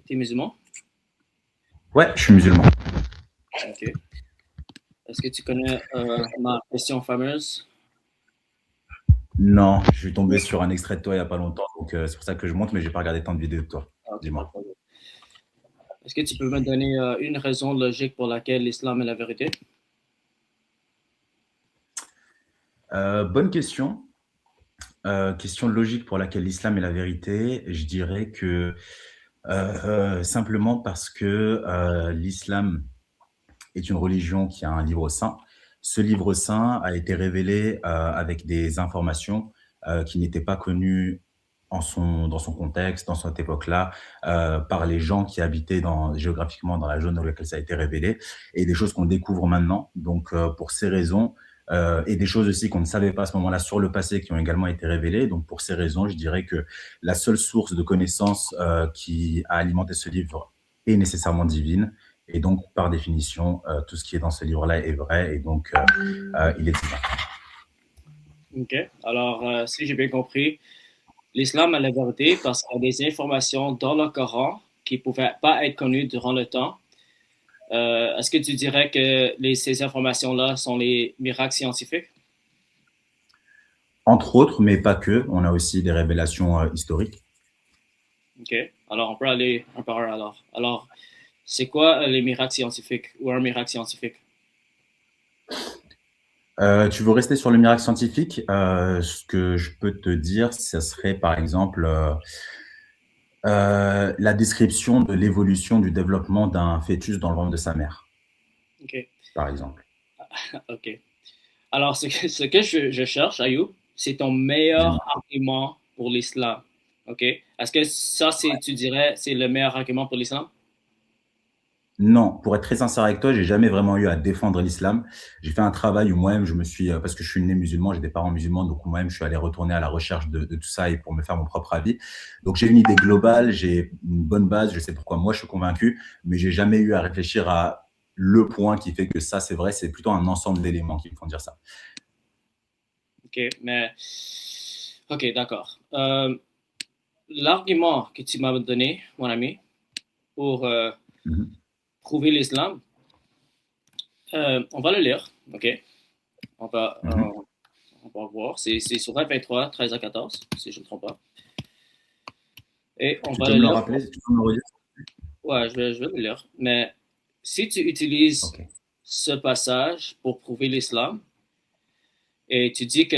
T'es musulman? Ouais, je suis musulman. Ok. Est-ce que tu connais ma question fameuse? Non, je suis tombé sur un extrait de toi il y a pas longtemps, donc c'est pour ça que je monte, mais j'ai pas regardé tant de vidéos de toi. Ah, ok, pas de Dis-moi. problème. Est-ce que tu peux me donner une raison logique pour laquelle l'islam est la vérité? Bonne question. Question logique pour laquelle l'islam est la vérité. Je dirais que simplement parce que l'islam est une religion qui a un livre saint. Ce livre saint a été révélé avec des informations qui n'étaient pas connues dans son contexte, dans cette époque-là, par les gens qui habitaient géographiquement dans la zone dans laquelle ça a été révélé, et des choses qu'on découvre maintenant. Donc, pour ces raisons, et des choses aussi qu'on ne savait pas à ce moment-là sur le passé qui ont également été révélées. Donc, pour ces raisons, je dirais que la seule source de connaissances qui a alimenté ce livre est nécessairement divine. Et donc, par définition, tout ce qui est dans ce livre-là est vrai, et donc il est divin. Ok. Alors, si j'ai bien compris, l'islam est la vérité parce qu'il y a des informations dans le Coran qui ne pouvaient pas être connues durant le temps. Est-ce que tu dirais que ces informations-là sont les miracles scientifiques? Entre autres, mais pas que, on a aussi des révélations historiques. Ok. Alors, on peut aller un par un alors. Alors, c'est quoi les miracles scientifiques ou un miracle scientifique? Tu veux rester sur le miracle scientifique? Ce que je peux te dire, ce serait par exemple la description de l'évolution du développement d'un fœtus dans le ventre de sa mère, Ok. par exemple. Ok. Alors, ce que je cherche, Ayoub, c'est ton meilleur Dis-moi. argument pour l'islam. OK? Est-ce que ça, tu dirais, c'est le meilleur argument pour l'islam? Non, pour être très sincère avec toi, j'ai jamais vraiment eu à défendre l'islam. J'ai fait un travail où moi-même je me suis, parce que je suis né musulman, j'ai des parents musulmans, donc moi-même je suis allé retourner à la recherche de tout ça et pour me faire mon propre avis. Donc j'ai une idée globale, j'ai une bonne base, je sais pourquoi moi je suis convaincu, mais j'ai jamais eu à réfléchir à le point qui fait que ça c'est vrai, c'est plutôt un ensemble d'éléments qui me font dire ça. OK, mais... OK, d'accord. L'argument que tu m'as donné, mon ami, pour Mhm. prouver l'islam, on va le lire, OK? On va, Mhm. on va voir. C'est sur 23, 13 à 14, si je ne me trompe pas. Et on Tu va peux le me le lire. rappeler, tu peux me le redire? Ouais, je vais le lire. Mais si tu utilises Ok. ce passage pour prouver l'islam, et tu dis que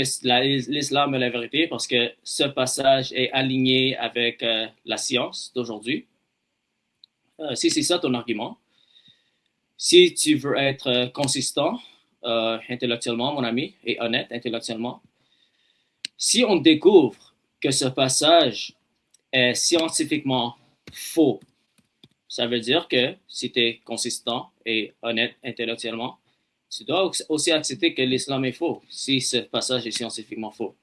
l'islam est la vérité parce que ce passage est aligné avec la science d'aujourd'hui. Si c'est ça ton argument, si tu veux être consistant intellectuellement, mon ami, et honnête intellectuellement, si on découvre que ce passage est scientifiquement faux, ça veut dire que si tu es consistant et honnête intellectuellement, tu dois aussi accepter que l'islam est faux si ce passage est scientifiquement faux.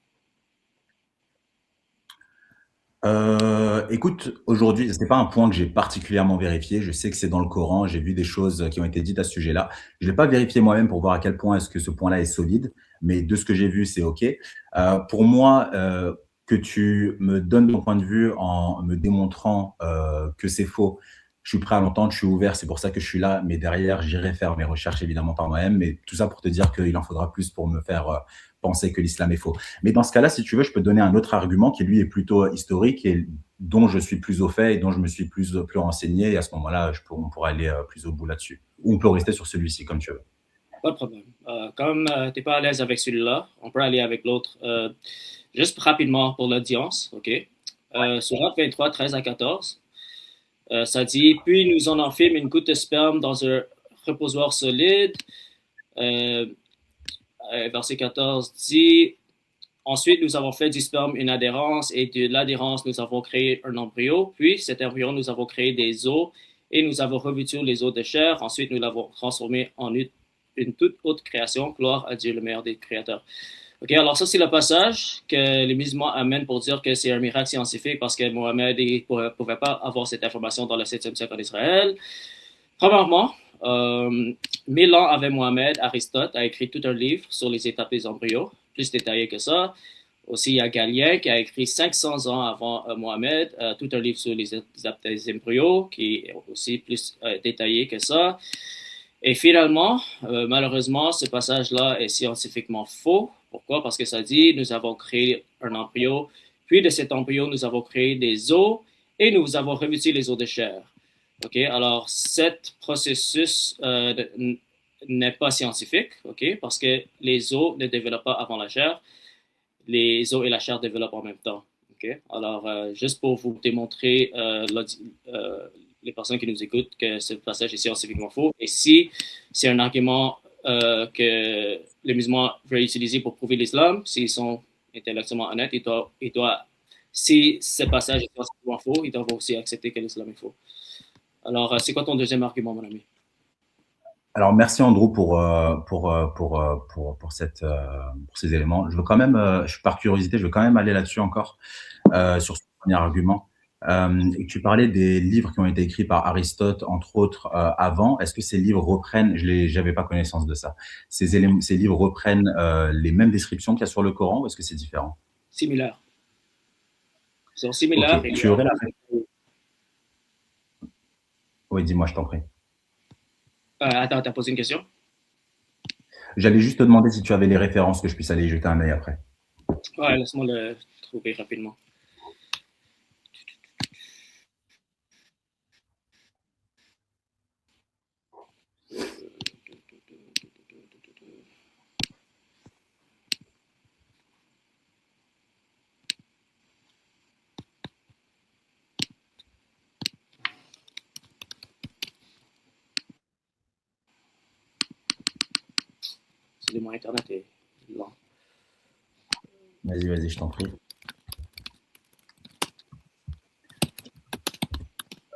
Écoute, aujourd'hui, ce n'est pas un point que j'ai particulièrement vérifié. Je sais que c'est dans le Coran, j'ai vu des choses qui ont été dites à ce sujet-là. Je ne l'ai pas vérifié moi-même pour voir à quel point est-ce que ce point-là est solide, mais de ce que j'ai vu, c'est OK. Pour moi, que tu me donnes ton point de vue en me démontrant que c'est faux, je suis prêt à l'entendre, je suis ouvert, c'est pour ça que je suis là, mais derrière, j'irai faire mes recherches évidemment par moi-même, mais tout ça pour te dire qu'il en faudra plus pour me faire penser que l'islam est faux. Mais dans ce cas-là, si tu veux, je peux te donner un autre argument qui, lui, est plutôt historique et dont je suis plus au fait et dont je me suis plus renseigné. Et à ce moment-là, on pourra aller plus au bout là-dessus. Ou on peut rester sur celui-ci, comme tu veux. Pas de problème. Comme tu n'es pas à l'aise avec celui-là, on peut aller avec l'autre. Juste rapidement pour l'audience, OK? Surat 23, 13 à 14, ça dit, puis nous en enfîmes une goutte de sperme dans un reposoir solide. Euh, Verset 14 dit, ensuite nous avons fait du sperme une adhérence et de l'adhérence nous avons créé un embryo. Puis cet embryo nous avons créé des os et nous avons revêtu les os de chair. Ensuite nous l'avons transformé en une toute autre création. Gloire à Dieu, le meilleur des créateurs. OK, alors ça, c'est le passage que les musulmans amènent pour dire que c'est un miracle scientifique parce que Mohamed ne pouvait pas avoir cette information dans le 7e siècle en Israël. Premièrement, 1000 ans avant Mohamed, Aristote a écrit tout un livre sur les étapes des embryos, plus détaillé que ça. Aussi, il y a Galien qui a écrit 500 ans avant Mohamed, tout un livre sur les embryos qui est aussi plus détaillé que ça. Et finalement, malheureusement, ce passage-là est scientifiquement faux. Pourquoi? Parce que ça dit, nous avons créé un embryo, puis de cet embryo, nous avons créé des os et nous avons revêtu les os de chair. OK? Alors, cet processus n'est pas scientifique, OK? Parce que les os ne développent pas avant la chair. Les os et la chair développent en même temps. OK? Alors, juste pour vous démontrer, les personnes qui nous écoutent, que ce passage est scientifiquement faux. Et si c'est un argument que les musulmans veulent utiliser pour prouver l'islam, s'ils sont intellectuellement honnêtes, si ce passage est scientifiquement faux, ils doivent aussi accepter que l'islam est faux. Alors, c'est quoi ton deuxième argument, mon ami? Alors, merci Andrew pour ces éléments. Je veux quand même, par curiosité, je veux quand même aller là-dessus encore, sur ce premier argument. Tu parlais des livres qui ont été écrits par Aristote, entre autres, avant. Est-ce que ces livres reprennent, j'avais pas connaissance de ça, ces livres reprennent les mêmes descriptions qu'il y a sur le Coran, ou est-ce que c'est différent? Similaire. Ils sont similaires. Ok, tu aurais la... Oui, dis-moi, je t'en prie. Attends, t'as posé une question? J'allais juste te demander si tu avais les références, que je puisse aller y jeter un œil après. Ouais, laisse-moi le trouver rapidement. Mon Internet est lent. Vas-y, je t'en prie.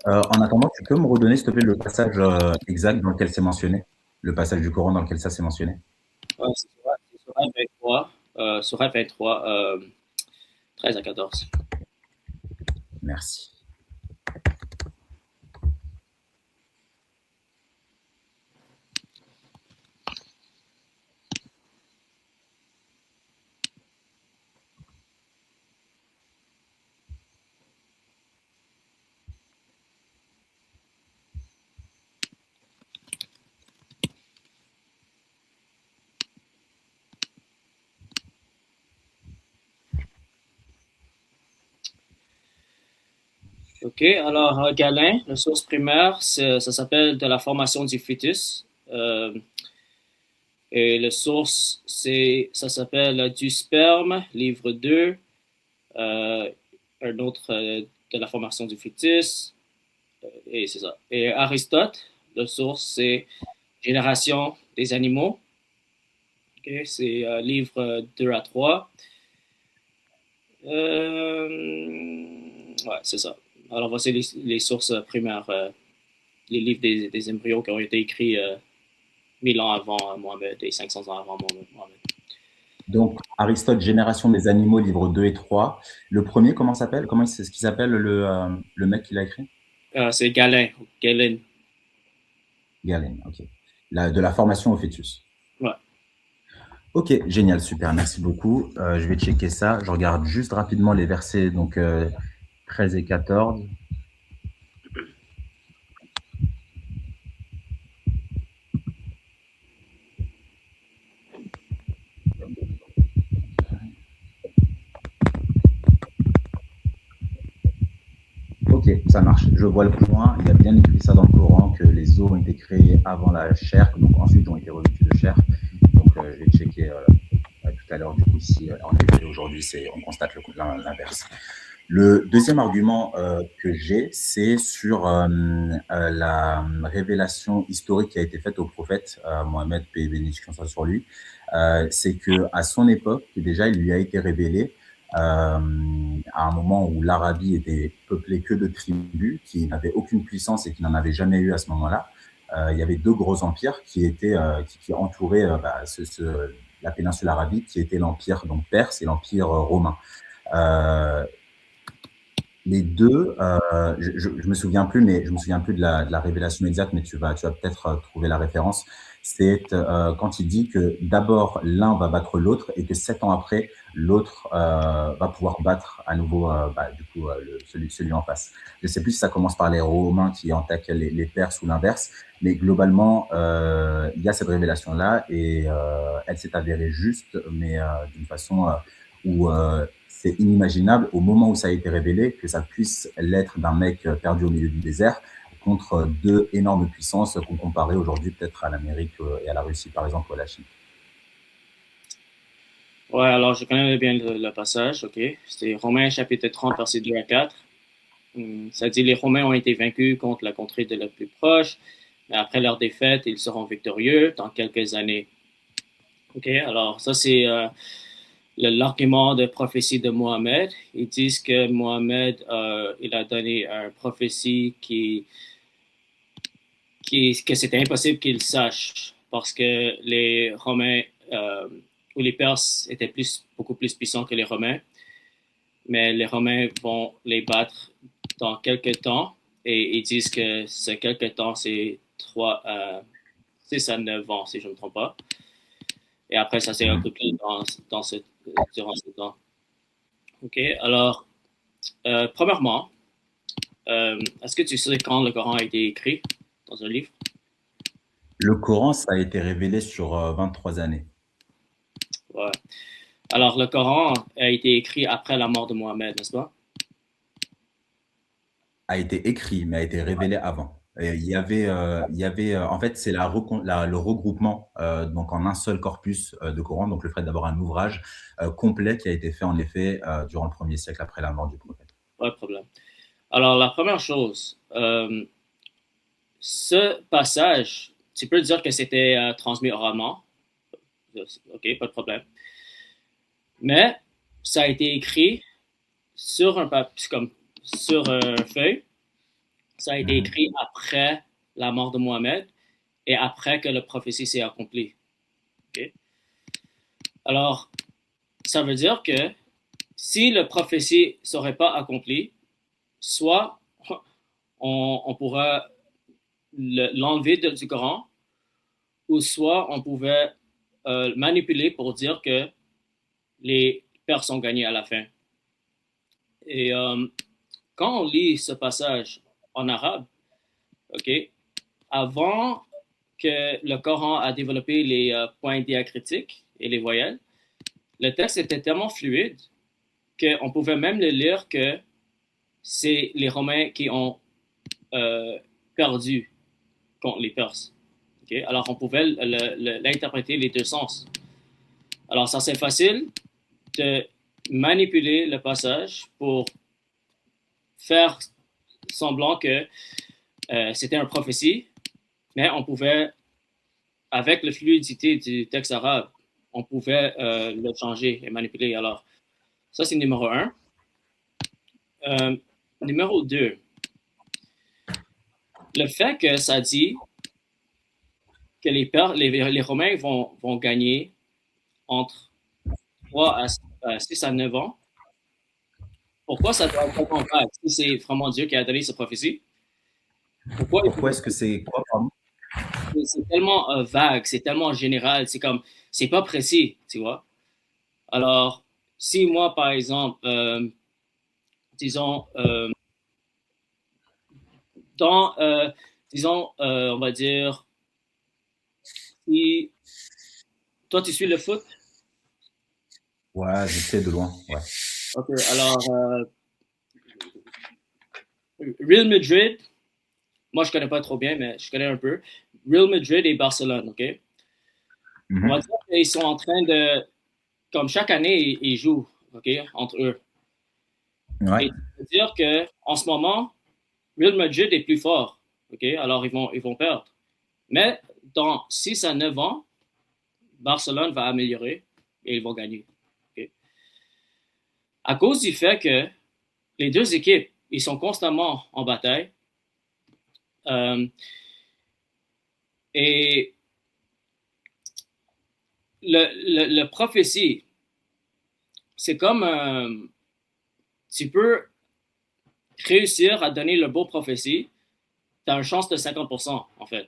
En attendant, tu peux me redonner, s'il te plaît, le passage exact dans lequel c'est mentionné? Le passage du Coran dans lequel ça c'est mentionné? C'est Sourate 23, 13 à 14. Merci. OK, alors Galin, la source primaire, ça s'appelle de la formation du fœtus. Et la source, ça s'appelle du sperme, livre 2. Un autre de la formation du fœtus. Et c'est ça. Et Aristote, la source, c'est Génération des animaux. Okay, c'est livre 2 à 3. Ouais, c'est ça. Alors, voici les sources primaires, les livres des embryos qui ont été écrits 1000 ans avant Mohamed et 500 ans avant Mohamed. Donc, Aristote, Génération des animaux, livres 2 et 3. Le premier, comment s'appelle? Comment c'est ce qu'il s'appelle, le mec qui l'a écrit? C'est Galin. Galen, ok. De la formation au fœtus. Ouais. Ok, génial, super, merci beaucoup. Je vais checker ça. Je regarde juste rapidement les versets, donc 13 et 14. Ok, ça marche. Je vois le point. Il y a bien écrit ça dans le Coran, que les os ont été créés avant la chair, donc ensuite ont été revêtus de chair. Donc je vais checker tout à l'heure, du coup, si en effet aujourd'hui on constate l'inverse. Le deuxième argument que j'ai, c'est sur la révélation historique qui a été faite au prophète Mohammed, paix et bénédiction soit sur lui. C'est qu'à son époque, déjà, il lui a été révélé à un moment où l'Arabie était peuplée que de tribus qui n'avaient aucune puissance et qui n'en avaient jamais eu à ce moment-là. Il y avait deux gros empires qui étaient qui entouraient la péninsule arabique, qui était l'empire donc perse et l'empire romain. Les deux, je me souviens plus, mais je me souviens plus de la révélation exacte, mais tu vas peut-être trouver la référence. C'est quand il dit que d'abord l'un va battre l'autre et que 7 ans après, l'autre va pouvoir battre à nouveau bah, du coup celui en face. Je sais plus si ça commence par les Romains qui attaquent les Perses ou l'inverse, mais globalement il y a cette révélation là et elle s'est avérée juste, mais d'une façon où c'est inimaginable au moment où ça a été révélé que ça puisse l'être d'un mec perdu au milieu du désert contre deux énormes puissances qu'on comparait aujourd'hui peut-être à l'Amérique et à la Russie par exemple ou à la Chine. Ouais, alors je connais bien le passage, ok. C'est Romains chapitre 30, verset 2 à 4. Ça dit, les Romains ont été vaincus contre la contrée de la plus proche, mais après leur défaite, ils seront victorieux dans quelques années. Ok, alors ça c'est l'argument de prophétie de Mohamed. Ils disent que Mohamed, il a donné une prophétie que c'était impossible qu'il sache parce que les Romains ou les Perses étaient beaucoup plus puissants que les Romains, mais les Romains vont les battre dans quelques temps et ils disent que ce quelques temps, c'est 6 à 9 ans, si je ne me trompe pas. Et après, ça s'est Mhm. accompli durant ce temps. OK, alors, premièrement, est-ce que tu sais quand le Coran a été écrit dans un livre? Le Coran, ça a été révélé sur 23 années. Ouais. Alors, le Coran a été écrit après la mort de Mohammed, n'est-ce pas? A été écrit, mais a été révélé avant. Et il y avait en fait, c'est le regroupement donc en un seul corpus de Coran, donc le fait d'avoir un ouvrage complet qui a été fait en effet durant le premier siècle après la mort du prophète. Pas de problème. Alors, la première chose, ce passage, tu peux dire que c'était transmis oralement. OK, pas de problème. Mais ça a été écrit sur un papier, comme sur un feuille. Ça a été Mhm. écrit après la mort de Mohammed et après que la prophétie s'est accomplie. OK? Alors, ça veut dire que si la prophétie ne serait pas accomplie, soit on pourra l'enlever du Coran, ou soit on pouvait manipuler pour dire que les Perses ont gagné à la fin. Et quand on lit ce passage en arabe, ok, avant que le Coran a développé les points diacritiques et les voyelles, le texte était tellement fluide qu'on pouvait même le lire que c'est les Romains qui ont euh, perdu contre les Perses. Okay? Alors on pouvait l'interpréter les deux sens. Alors ça c'est facile de manipuler le passage pour faire semblant que c'était une prophétie, mais on pouvait, avec la fluidité du texte arabe, on pouvait le changer et manipuler. Alors, ça, c'est numéro un. Numéro deux, le fait que ça dit que les Romains vont gagner entre 3 à 6 à 9 ans, pourquoi ça doit être tellement vague? Si c'est vraiment Dieu qui a donné cette prophétie, pourquoi Pourquoi est-ce que c'est quoi, pardon? c'est tellement vague, c'est tellement général, c'est comme, c'est pas précis, tu vois? Alors, si moi, par exemple, disons, dans, disons, on va dire, si toi, tu suis le foot, Ouais, je sais de loin. Ouais. ok, alors, Real Madrid, moi, je connais pas trop bien, mais je connais un peu. Real Madrid et Barcelone, ok? On va Mhm. dire qu'ils sont en train de, comme chaque année, ils jouent, ok, entre eux. Ouais. Et tu peux dire que en ce moment, Real Madrid est plus fort, ok? Alors, ils vont perdre. Mais dans 6 à 9 ans, Barcelone va améliorer et ils vont gagner. Ok. À cause du fait que les deux équipes, ils sont constamment en bataille. Euh, et le prophétie, c'est comme tu peux réussir à donner le bon prophétie, tu as une chance de 50%, en fait.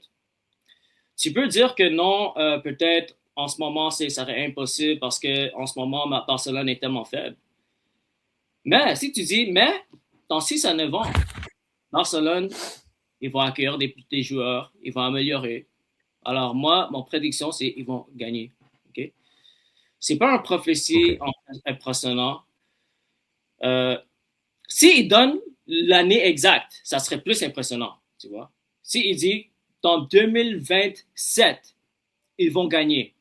Tu peux dire que non, peut-être en ce moment, ça serait impossible parce que en ce moment, ma Barcelone est tellement faible. Mais si tu dis, mais dans 6 à 9 ans, Barcelone, ils vont accueillir des joueurs, ils vont améliorer. Alors moi, mon prédiction, c'est qu'ils vont gagner. Okay? C'est pas une prophétie Ok. impressionnant. Euh, S'il donne l'année exacte, ça serait plus impressionnant, tu vois. S'il dit, dans 2027, ils vont gagner,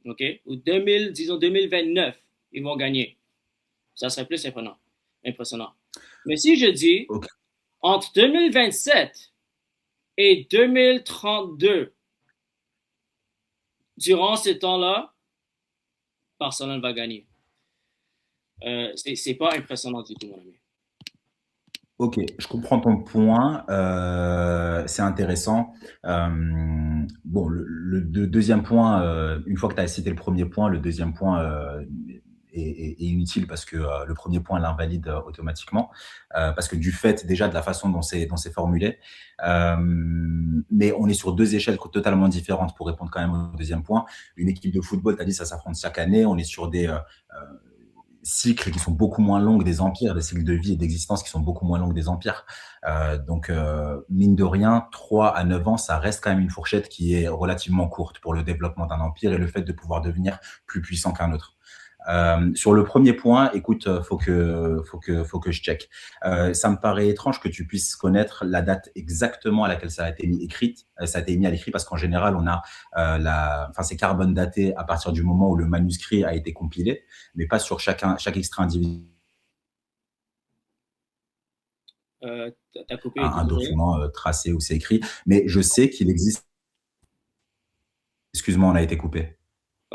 OK? Ou 2000, disons 2029, ils vont gagner. Ça serait plus impressionnant. Mais si je dis, Ok. entre 2027 et 2032, durant ce temps-là, Barcelone va gagner. C'est pas impressionnant du tout, mon ami. Ok, je comprends ton point. C'est intéressant. Bon, deuxième point, une fois que tu as cité le premier point, le deuxième point est inutile parce que le premier point l'invalide automatiquement, parce que du fait déjà de la façon dont c'est formulé. Euh, mais on est sur deux échelles totalement différentes pour répondre quand même au deuxième point. Une équipe de football, tu as dit, ça s'affronte chaque année. On est sur des cycles qui sont beaucoup moins longs des empires, des cycles de vie et d'existence qui sont beaucoup moins longs des empires. Donc, mine de rien, 3 à 9 ans, ça reste quand même une fourchette qui est relativement courte pour le développement d'un empire et le fait de pouvoir devenir plus puissant qu'un autre. Sur le premier point, écoute, faut que je check. Ça me paraît étrange que tu puisses connaître la date exactement à laquelle ça a été mis écrite. Ça a été mis à l'écrit parce qu'en général, on a enfin, c'est carbone daté à partir du moment où le manuscrit a été compilé, mais pas sur chaque extrait individuel. T'as coupé, Un désolé. document tracé où c'est écrit. Mais je sais qu'il existe. Excuse-moi, on a été coupé.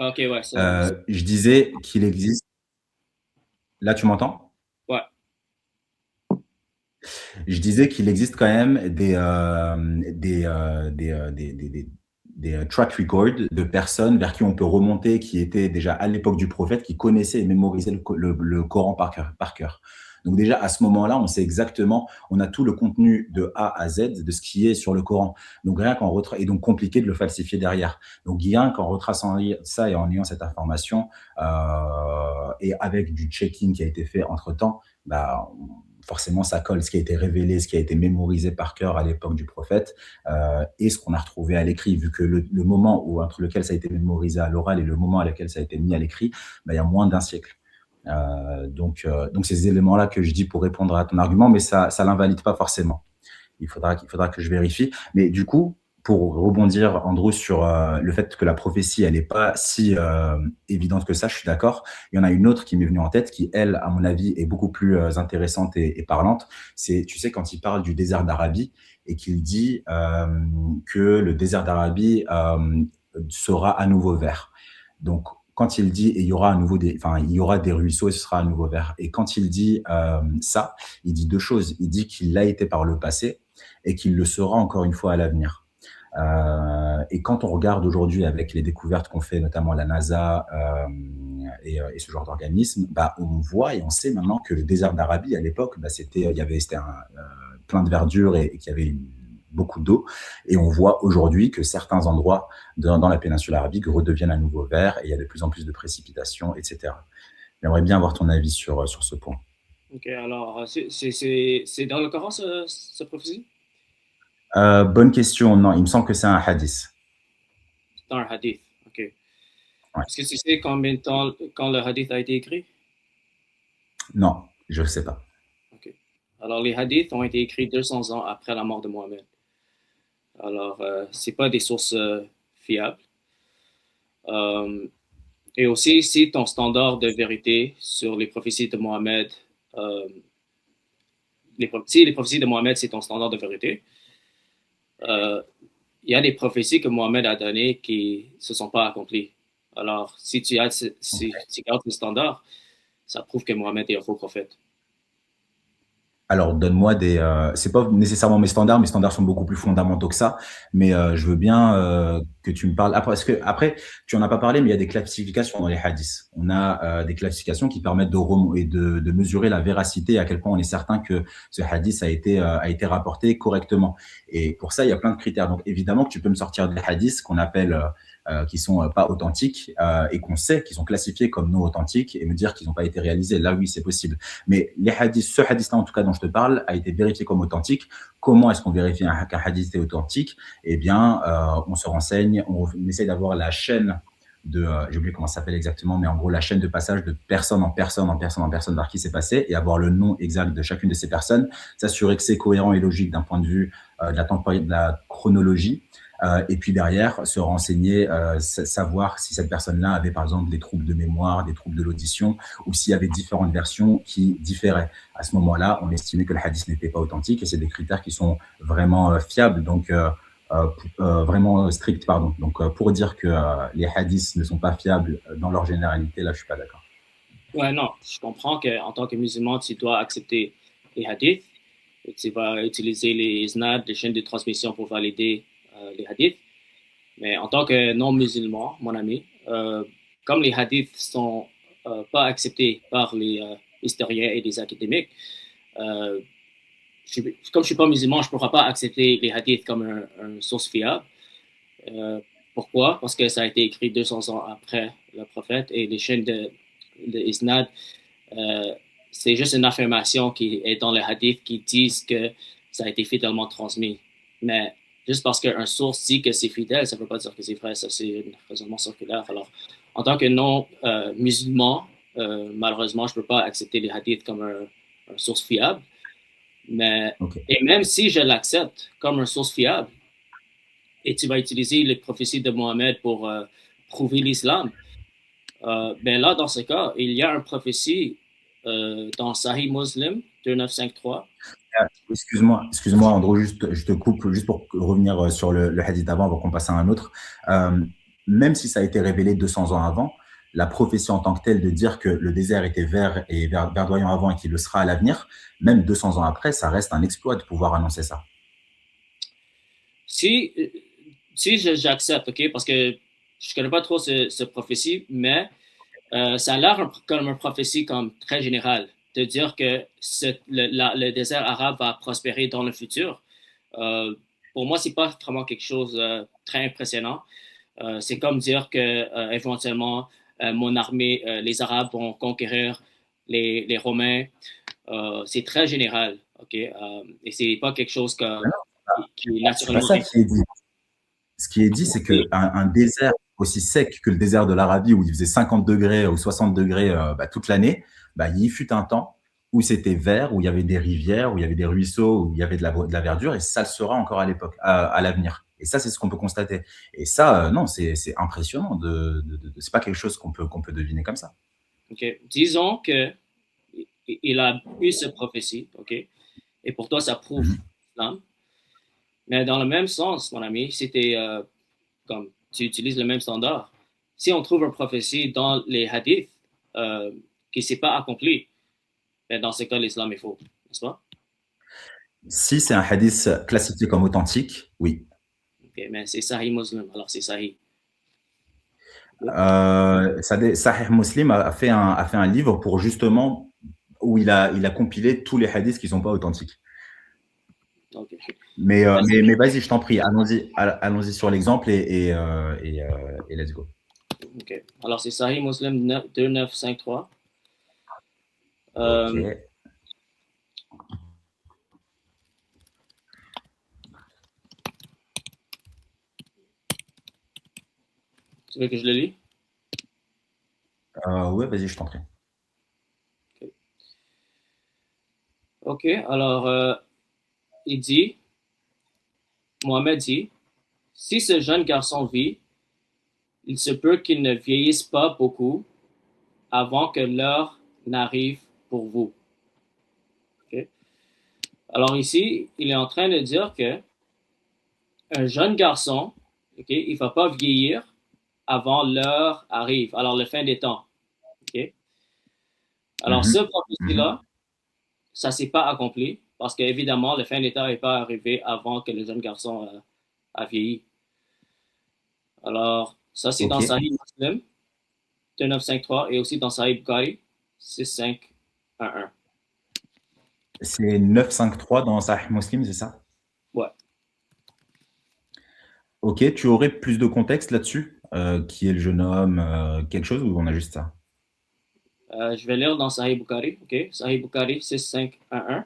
Ok, ouais, ça, Je disais qu'il existe. Là, tu m'entends? ouais. Je disais qu'il existe quand même des track records de personnes vers qui on peut remonter, qui étaient déjà à l'époque du prophète, qui connaissaient et mémorisaient le Coran par cœur. Donc déjà, à ce moment-là, on sait exactement, on a tout le contenu de A à Z de ce qui est sur le Coran. Donc rien qu'en et donc compliqué de le falsifier derrière. Donc rien qu'en retraçant ça et en ayant cette information, et avec du checking qui a été fait entre-temps, bah, forcément, ça colle ce qui a été révélé, ce qui a été mémorisé par cœur à l'époque du prophète, et ce qu'on a retrouvé à l'écrit, vu que le moment entre lequel ça a été mémorisé à l'oral et le moment à lequel ça a été mis à l'écrit, bah, il y a moins d'un siècle. Donc ces éléments-là que je dis pour répondre à ton argument, mais ça l'invalide pas forcément. Il faudra que je vérifie. Mais du coup, pour rebondir, Andrew, sur le fait que la prophétie, elle n'est pas si évidente que ça, je suis d'accord. Il y en a une autre qui m'est venue en tête, qui, elle, à mon avis, est beaucoup plus intéressante et parlante. C'est, tu sais, quand il parle du désert d'Arabie et qu'il dit que le désert d'Arabie sera à nouveau vert. Donc, quand il dit et il y aura il y aura des ruisseaux et ce sera à nouveau vert. Et quand il dit ça, il dit deux choses. Il dit qu'il l'a été par le passé et qu'il le sera encore une fois à l'avenir. Et quand on regarde aujourd'hui avec les découvertes qu'on fait, notamment la NASA et ce genre d'organisme, bah, on voit et on sait maintenant que le désert d'Arabie, à l'époque, bah, c'était plein de verdure et qu'il y avait beaucoup d'eau. Et on voit aujourd'hui que certains endroits dans la péninsule arabique redeviennent à nouveau verts et il y a de plus en plus de précipitations, etc. J'aimerais bien avoir ton avis sur ce point. Ok, alors, c'est dans le Coran, ce prophétie? Bonne question. Non, il me semble que c'est un hadith. C'est dans un hadith. Ok. Ouais. Est-ce que tu sais combien de temps quand le hadith a été écrit? Non, je ne sais pas. Ok. Alors, les hadiths ont été écrits 200 ans après la mort de Mohammed. Alors, c'est pas des sources fiables. Euh, et aussi, si ton standard de vérité sur les prophéties de Mohammed, euh, si les prophéties de Mohammed, c'est ton standard de vérité, euh, il y a des prophéties que Mohammed a données qui ne se sont pas accomplies. Alors, si Okay. tu gardes le standard, ça prouve que Mohammed est un faux prophète. Alors, donne-moi des. C'est pas nécessairement mes standards sont beaucoup plus fondamentaux que ça, mais je veux bien que tu me parles. Après, parce que, après, tu en as pas parlé, mais il y a des classifications dans les hadiths. On a des classifications qui permettent de mesurer la véracité et à quel point on est certain que ce hadith a été rapporté correctement. Et pour ça, il y a plein de critères. Donc, évidemment que tu peux me sortir des hadiths qu'on appelle qui sont pas authentiques et qu'on sait qu'ils sont classifiés comme non authentiques et me dire qu'ils n'ont pas été réalisés. Là, oui, c'est possible. Mais les hadiths, ce hadith-là, en tout cas, dont je te parle, a été vérifié comme authentique. Comment est-ce qu'on vérifie qu'un hadith est authentique? Eh bien, on se renseigne, on essaie d'avoir la chaîne de, j'ai oublié comment ça s'appelle exactement, mais en gros, la chaîne de passage de personne en personne, en personne, en personne, par qui c'est passé, et avoir le nom exact de chacune de ces personnes, s'assurer que c'est cohérent et logique d'un point de vue de la chronologie, et puis derrière, se renseigner, savoir si cette personne-là avait par exemple des troubles de mémoire, des troubles de l'audition, ou s'il y avait différentes versions qui différaient. À ce moment-là, on estimait que le hadith n'était pas authentique et c'est des critères qui sont vraiment fiables, donc vraiment stricts, pardon. Donc pour dire que les hadiths ne sont pas fiables dans leur généralité, là je suis pas d'accord. Ouais, non, je comprends qu'en tant que musulman, tu dois accepter les hadiths. Et tu vas utiliser les isnad, les chaînes de transmission pour valider les hadiths. Mais en tant que non-musulman, mon ami, comme les hadiths sont pas acceptés par les historiens et les académiques, euh, comme je suis pas musulman, je ne pourrais pas accepter les hadiths comme une source fiable. Euh, Pourquoi? Parce que ça a été écrit 200 ans après le prophète et les chaînes de isnad, euh, c'est juste une affirmation qui est dans les hadiths qui disent que ça a été fidèlement transmis. Mais juste parce qu'un source dit que c'est fidèle, ça ne veut pas dire que c'est vrai. Ça, c'est un raisonnement circulaire. Alors, en tant que non-musulman, malheureusement, je ne peux pas accepter les hadiths comme une source fiable. Mais, Ok. et même si je l'accepte comme une source fiable, et tu vas utiliser les prophéties de Mohammed pour prouver l'islam, ben là, dans ce cas, il y a une prophétie dans Sahih Muslim 2953. Excuse-moi, Andrew, juste, je te coupe juste pour revenir sur le hadith d'avant avant qu'on passe à un autre. Même si ça a été révélé 200 ans avant, la prophétie en tant que telle de dire que le désert était vert et verdoyant avant et qu'il le sera à l'avenir, même 200 ans après, ça reste un exploit de pouvoir annoncer ça. Si, si j'accepte, OK, parce que je ne connais pas trop ce prophétie, mais ça a l'air comme une prophétie comme très générale, de dire que le désert arabe va prospérer dans le futur. Euh, pour moi, c'est pas vraiment quelque chose de très impressionnant. C'est comme dire que éventuellement mon armée, les Arabes vont conquérir les Romains. C'est très général, ok, et c'est pas quelque chose qui est C'est pas naturellement. ça qui est dit. Ce qui est dit, c'est qu'un désert aussi sec que le désert de l'Arabie, où il faisait 50 degrés ou 60 degrés toute l'année, il fut un temps où c'était vert, où il y avait des rivières, où il y avait des ruisseaux, où il y avait de la verdure, et ça le sera encore à l'époque, à l'avenir. Et ça, c'est ce qu'on peut constater. Et ça, non, c'est impressionnant. C'est pas quelque chose qu'on peut deviner comme ça. Ok, disons que il a eu cette prophétie, ok, et pour toi ça prouve Mhm. l'islam. Mais dans le même sens, mon ami, c'était comme tu utilises le même standard. Si on trouve une prophétie dans les hadiths qui ne s'est pas accomplie, ben dans ce cas, l'islam est faux, n'est-ce pas? Si c'est un hadith classifié comme authentique, oui. Okay, mais c'est Sahih Muslim, alors c'est Sahih. Okay. Sahih Muslim a fait un livre pour justement où il a compilé tous les hadiths qui ne sont pas authentiques. Okay. Mais vas-y, je t'en prie, allons-y sur l'exemple et let's go. Okay. Alors c'est Sahih Muslim 2953. Ok. Euh, Tu veux que je le lis? Ouais, vas-y, je t'en prie. Okay. Ok, alors il dit, Mohamed dit, si ce jeune garçon vit, il se peut qu'il ne vieillisse pas beaucoup avant que l'heure n'arrive pour vous. Okay? Alors ici, il est en train de dire que un jeune garçon, okay, il ne va pas vieillir avant l'heure arrive, alors le fin des temps. Okay? Alors Mhm, ce mhm. prophétie-là, ça s'est pas accompli parce qu'évidemment, le fin des temps n'est pas arrivé avant que le jeune garçon a vieilli. Alors, ça, c'est dans Ok. Sahih Muslim 2953 et aussi dans Sahih Bukhari 6511. C'est 953 dans Sahih Muslim, c'est ça? Ouais. Ok, tu aurais plus de contexte là-dessus? Qui est le jeune homme? Quelque chose ou on a juste ça? Je vais lire dans Sahih Bukhari. OK? Sahih Bukhari 6511.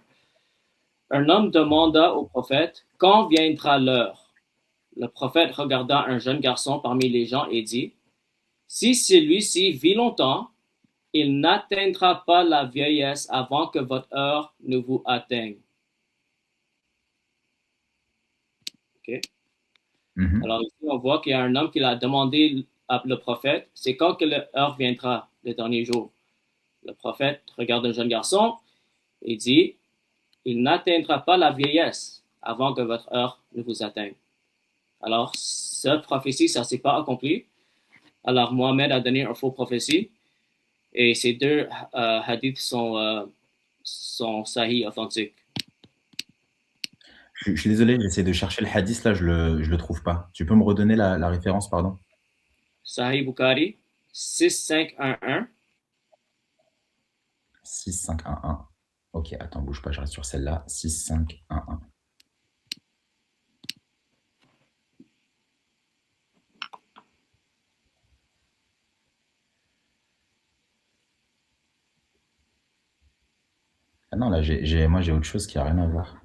Un homme demanda au prophète, quand viendra l'heure? Le prophète regarda un jeune garçon parmi les gens et dit, si celui-ci vit longtemps, il n'atteindra pas la vieillesse avant que votre heure ne vous atteigne. OK? Mhm. Alors ici, on voit qu'il y a un homme qui l'a demandé à le prophète, c'est quand que l'heure viendra, le dernier jour. Le prophète regarde un jeune garçon et dit, il n'atteindra pas la vieillesse avant que votre heure ne vous atteigne. Alors, cette prophétie, ça ne s'est pas accompli. Alors, Mohamed a donné une fausse prophétie et ces deux hadiths sont sahih authentiques. Je suis désolé, j'essaie de chercher le hadith, là, je le trouve pas. Tu peux me redonner la référence, pardon? Sahih Bukhari 6511. 6511. Ok, attends, bouge pas, je reste sur celle-là. 6511. Ah non, là, moi, j'ai autre chose qui a rien à voir.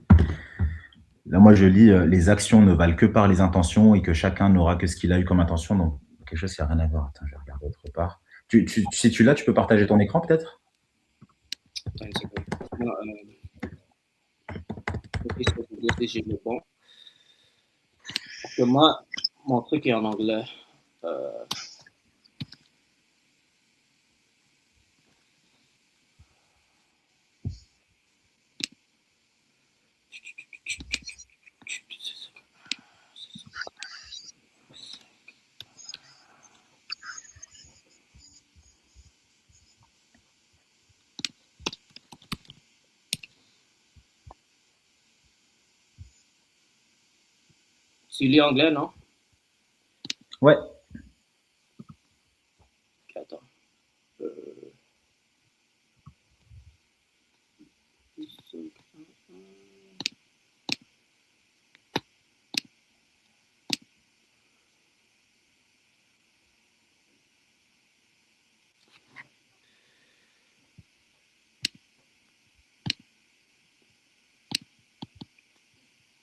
Là, moi, je lis les actions ne valent que par les intentions et que chacun n'aura que ce qu'il a eu comme intention. Donc, quelque chose qui a rien à voir. Attends, je vais regarder autre part. Si tu l'as, tu peux partager ton écran peut-être? Attends une seconde. Moi, j'ai le bon. Parce que moi, mon truc est en anglais. Euh, tu lis anglais, non? Ouais. Ok, attends. Euh,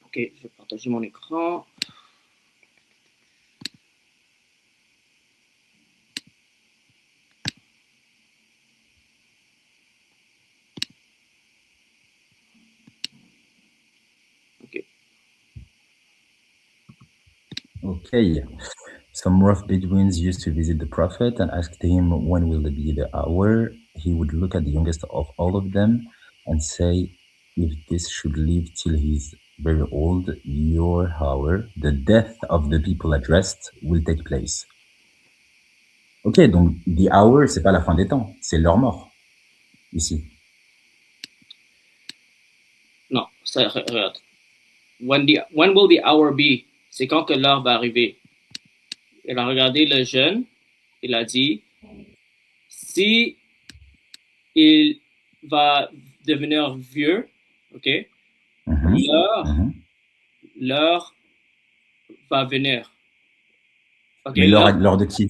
Ok, je vais partager mon écran. Ok. Okay. Some rough Bedouins used to visit the Prophet and asked him, when will it be the hour? He would look at the youngest of all of them and say, if this should live till he's very old, your hour, the death of the people addressed, will take place. Ok, donc the hour, c'est pas la fin des temps, c'est leur mort, ici. Non, ça, regarde. When will the hour be? C'est quand que l'heure va arriver. Il a regardé le jeune. Il a dit, si il va devenir vieux, ok, Mhm, l'heure, mhm. l'heure va venir. Ok, Mais l'heure, l'heure de qui?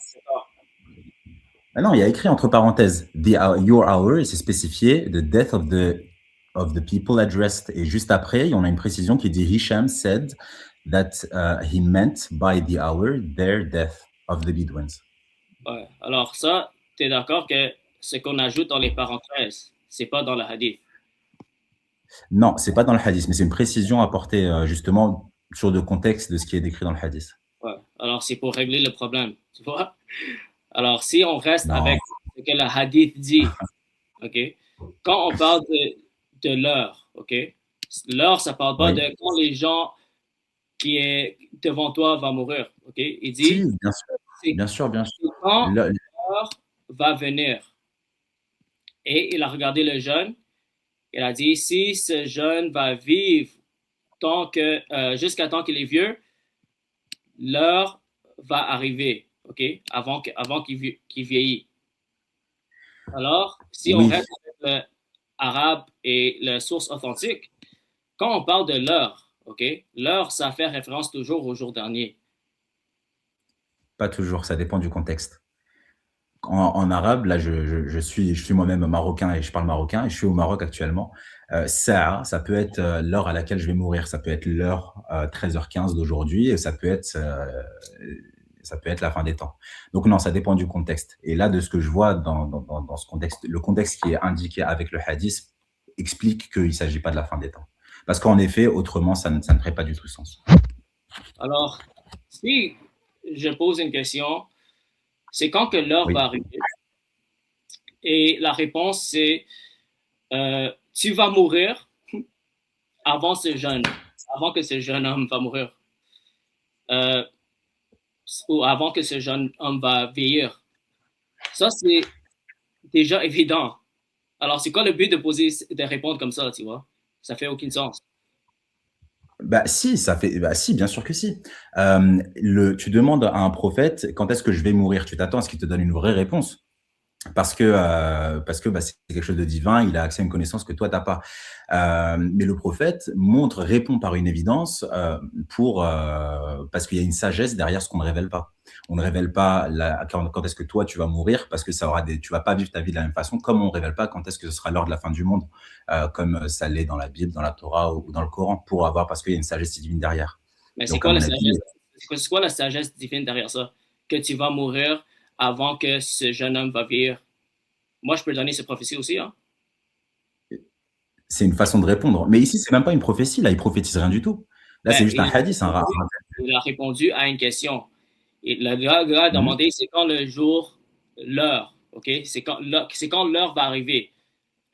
Ah non, il y a écrit entre parenthèses, your hour, et c'est spécifié, the death of the people addressed. Et juste après, on a une précision qui dit, Hisham said that he meant by the hour their death of the Bedouins. ouais. Alors ça, tu es d'accord que ce qu'on ajoute dans les parenthèses, c'est pas dans le hadith. Non, c'est pas dans le hadith, mais c'est une précision apportée justement sur le contexte de ce qui est décrit dans le hadith. Ouais. Alors c'est pour régler le problème, tu vois. Alors si on reste Non. avec ce que le hadith dit, ok, quand on parle de l'heure, ok, l'heure, ça parle pas Oui. de quand les gens qui est devant toi va mourir, ok. Il Si, dit, bien sûr, c'est bien sûr, bien sûr. quand Le- l'heure va venir. Et il a regardé le jeune Il a dit, si ce jeune va vivre jusqu'à temps qu'il est vieux, l'heure va arriver, OK, avant qu'il vieillit. Alors, si on Oui, reste avec l'arabe et la source authentique, quand on parle de l'heure, OK, l'heure, ça fait référence toujours au jour dernier. pas toujours, ça dépend du contexte. En arabe, là, je suis moi-même marocain et je parle marocain et je suis au Maroc actuellement. Ça peut être l'heure à laquelle je vais mourir. Ça peut être l'heure 13h15 d'aujourd'hui et ça peut être la fin des temps. Donc non, ça dépend du contexte. Et là, de ce que je vois dans ce contexte, le contexte qui est indiqué avec le hadith explique qu'il ne s'agit pas de la fin des temps. Parce qu'en effet, autrement, ça ne ferait pas du tout sens. Alors, si je pose une question, c'est quand que l'heure Oui. va arriver? Et la réponse, c'est tu vas mourir avant ce jeune, avant que ce jeune homme va mourir, euh, ou avant que ce jeune homme va vieillir. Ça, c'est déjà évident. Alors, c'est quoi le but de répondre comme ça, tu vois? Ça fait aucun sens. Bah si, bah si, bien sûr que si. Tu demandes à un prophète quand est-ce que je vais mourir. Tu t'attends à ce qu'il te donne une vraie réponse. Parce que bah, c'est quelque chose de divin, il a accès à une connaissance que toi, tu n'as pas. Mais le prophète répond par une évidence parce qu'il y a une sagesse derrière ce qu'on ne révèle pas. On ne révèle pas quand est-ce que toi, tu vas mourir, parce que tu vas pas vivre ta vie de la même façon, comme on ne révèle pas quand est-ce que ce sera l'heure de la fin du monde, comme ça l'est dans la Bible, dans la Torah ou dans le Coran, parce qu'il y a une sagesse divine derrière. Mais c'est Donc, à quoi la mon avis, sagesse? C'est quoi la sagesse divine derrière ça? Que tu vas mourir avant que ce jeune homme va vieillir. Moi, je peux donner ces prophéties aussi, hein? c'est une façon de répondre. Mais ici, c'est même pas une prophétie. Là, il prophétise rien du tout. Là, c'est Ben, juste un hadith. il a répondu à une question. Et le gars a Mhm. demandé c'est quand le jour, l'heure, OK? C'est quand l'heure va arriver.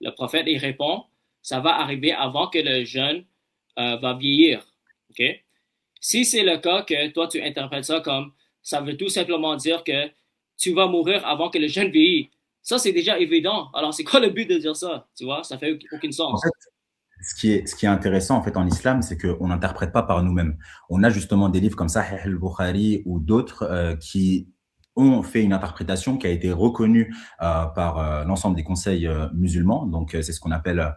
Le prophète, il répond, ça va arriver avant que le jeune va vieillir, OK? Si c'est le cas que toi, tu interprètes ça comme, ça veut tout simplement dire que tu vas mourir avant que le jeune vieillit. Ça, c'est déjà évident. Alors, c'est quoi le but de dire ça? Tu vois, ça fait aucun En sens. fait, ce qui est intéressant en fait en islam, c'est qu'on n'interprète pas par nous-mêmes. On a justement des livres comme Sahih al-Bukhari ou d'autres qui ont fait une interprétation qui a été reconnue par l'ensemble des conseils musulmans. Donc, c'est ce qu'on appelle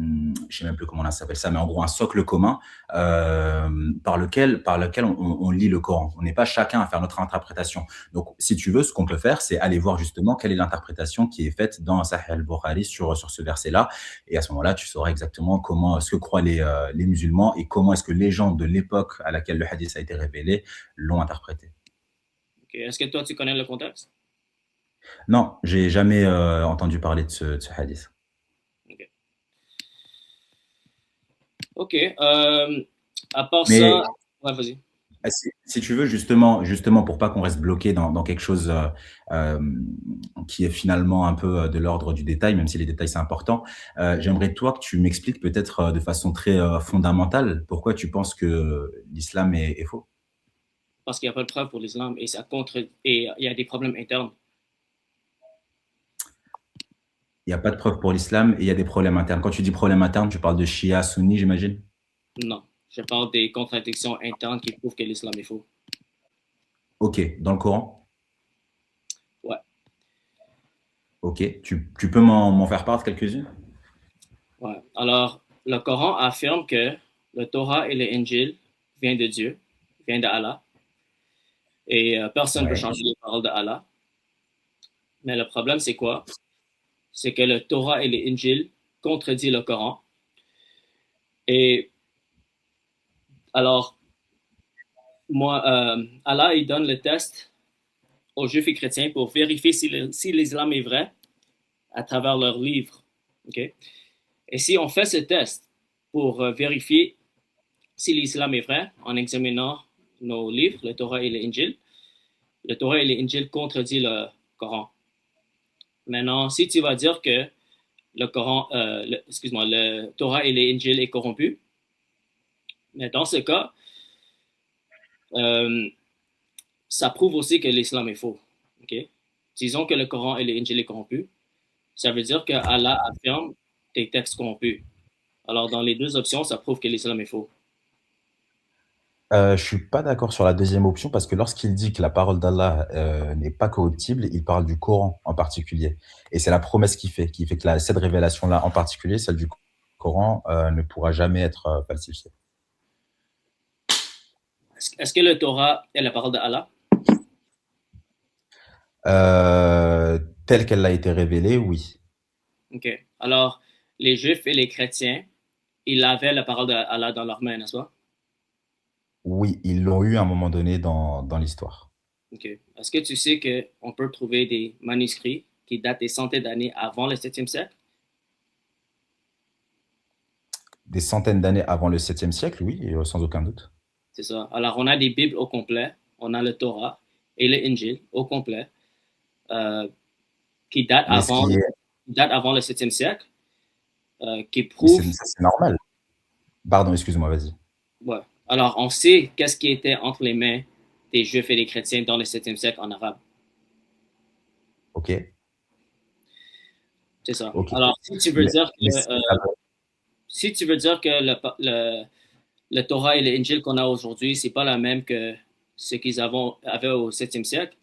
je ne sais même plus comment on s'appelle ça, mais en gros un socle commun par lequel on lit le Coran. On n'est pas chacun à faire notre interprétation. Donc, si tu veux, ce qu'on peut faire, c'est aller voir justement quelle est l'interprétation qui est faite dans Sahih al-Bukhari sur ce verset-là. Et à ce moment-là, tu sauras exactement ce que croient les musulmans et comment est-ce que les gens de l'époque à laquelle le hadith a été révélé l'ont interprété. Okay. Est-ce que toi, tu connais le contexte? Non, j'ai jamais entendu parler de ce hadith. OK. OK. À part ça, Mais ouais, vas-y. si tu veux, justement, pour pas qu'on reste bloqué dans quelque chose euh, qui est finalement un peu de l'ordre du détail, même si les détails c'est important, j'aimerais toi que tu m'expliques peut-être de façon très fondamentale pourquoi tu penses que l'islam est faux. Parce qu'il n'y a pas de preuve pour l'islam et il y a des problèmes internes. Il n'y a pas de preuve pour l'islam et il y a des problèmes internes. Quand tu dis problème interne, tu parles de Shia, Sunni, j'imagine. Non. Je parle des contradictions internes qui prouvent que l'islam est faux. Ok, dans le Coran. Ouais. Ok, tu peux m'en faire part de quelques-unes. Ouais. Alors, le Coran affirme que le Torah et l'Injil viennent de Dieu, viennent d'Allah, et personne ne peut Ouais. changer les paroles d'Allah. Mais le problème, c'est quoi? C'est que le Torah et l'Injil contredisent le Coran. Et alors, moi, Allah, il donne le test aux juifs et chrétiens pour vérifier si l'islam est vrai à travers leurs livres. Okay? Et si on fait ce test pour vérifier si l'islam est vrai en examinant nos livres, le Torah et l'Injil, le Torah et l'Injil contredisent le Coran. Maintenant, si tu vas dire que le Torah et l'Injil est corrompu, mais dans ce cas, euh, ça prouve aussi que l'islam est faux. Okay? Disons que le Coran et l'Injil est corrompu. Ça veut dire que Allah affirme des textes corrompus. Alors, dans les deux options, ça prouve que l'islam est faux. Je suis pas d'accord sur la deuxième option parce que lorsqu'il dit que la parole d'Allah n'est pas corruptible, il parle du Coran en particulier. Et c'est la promesse qui fait que cette révélation-là en particulier, celle du Coran, ne pourra jamais être falsifiée. Est-ce que le Torah est la parole d'Allah? Euh, Telle qu'elle a été révélée, oui. OK. Alors, les Juifs et les chrétiens, ils avaient la parole d'Allah dans leurs mains, n'est-ce pas? Oui, ils l'ont eu à un moment donné dans l'histoire. OK. Est-ce que tu sais qu'on peut trouver des manuscrits qui datent des centaines d'années avant le 7e siècle? Des centaines d'années avant le 7e siècle, oui, sans aucun doute. C'est ça. Alors, on a des Bibles au complet, on a le Torah et le Injil au complet, euh, qui datent Mais ce qui est, qui datent avant le 7e siècle, qui mais prouvent, ça, c'est normal. Pardon, excuse-moi, vas-y. ouais. Alors, on sait qu'est-ce qui était entre les mains des Juifs et des chrétiens dans le 7e siècle en arabe. Ok, C'est ça. ok. Alors, si tu veux Mais, dire mais que, si tu veux dire que le Torah et l'Injil qu'on a aujourd'hui, c'est pas la même que ce avaient au 7e siècle,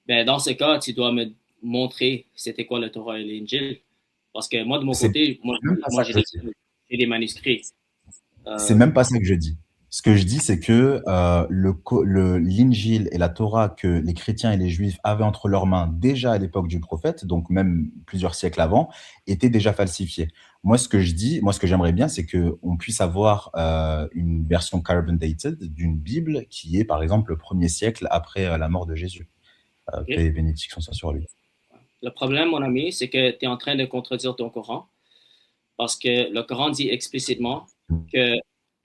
ben, dans ce cas, tu dois me montrer c'était quoi le Torah et l'Injil. Parce que moi, de mon c'est côté, même pas moi ça que je dis. j'ai des manuscrits. C'est Euh, même pas ça que je dis. Ce que je dis, c'est que l'Injil et la Torah que les chrétiens et les juifs avaient entre leurs mains déjà à l'époque du prophète, donc même plusieurs siècles avant, étaient déjà falsifiés. Moi, ce que je dis, moi, ce que j'aimerais bien, c'est qu'on puisse avoir une version carbon dated d'une Bible qui est, par exemple, le premier siècle après la mort de Jésus. Paix OK. et bénédiction soit sur lui. Le problème, mon ami, c'est que tu es en train de contredire ton Coran. Parce que le Coran dit explicitement que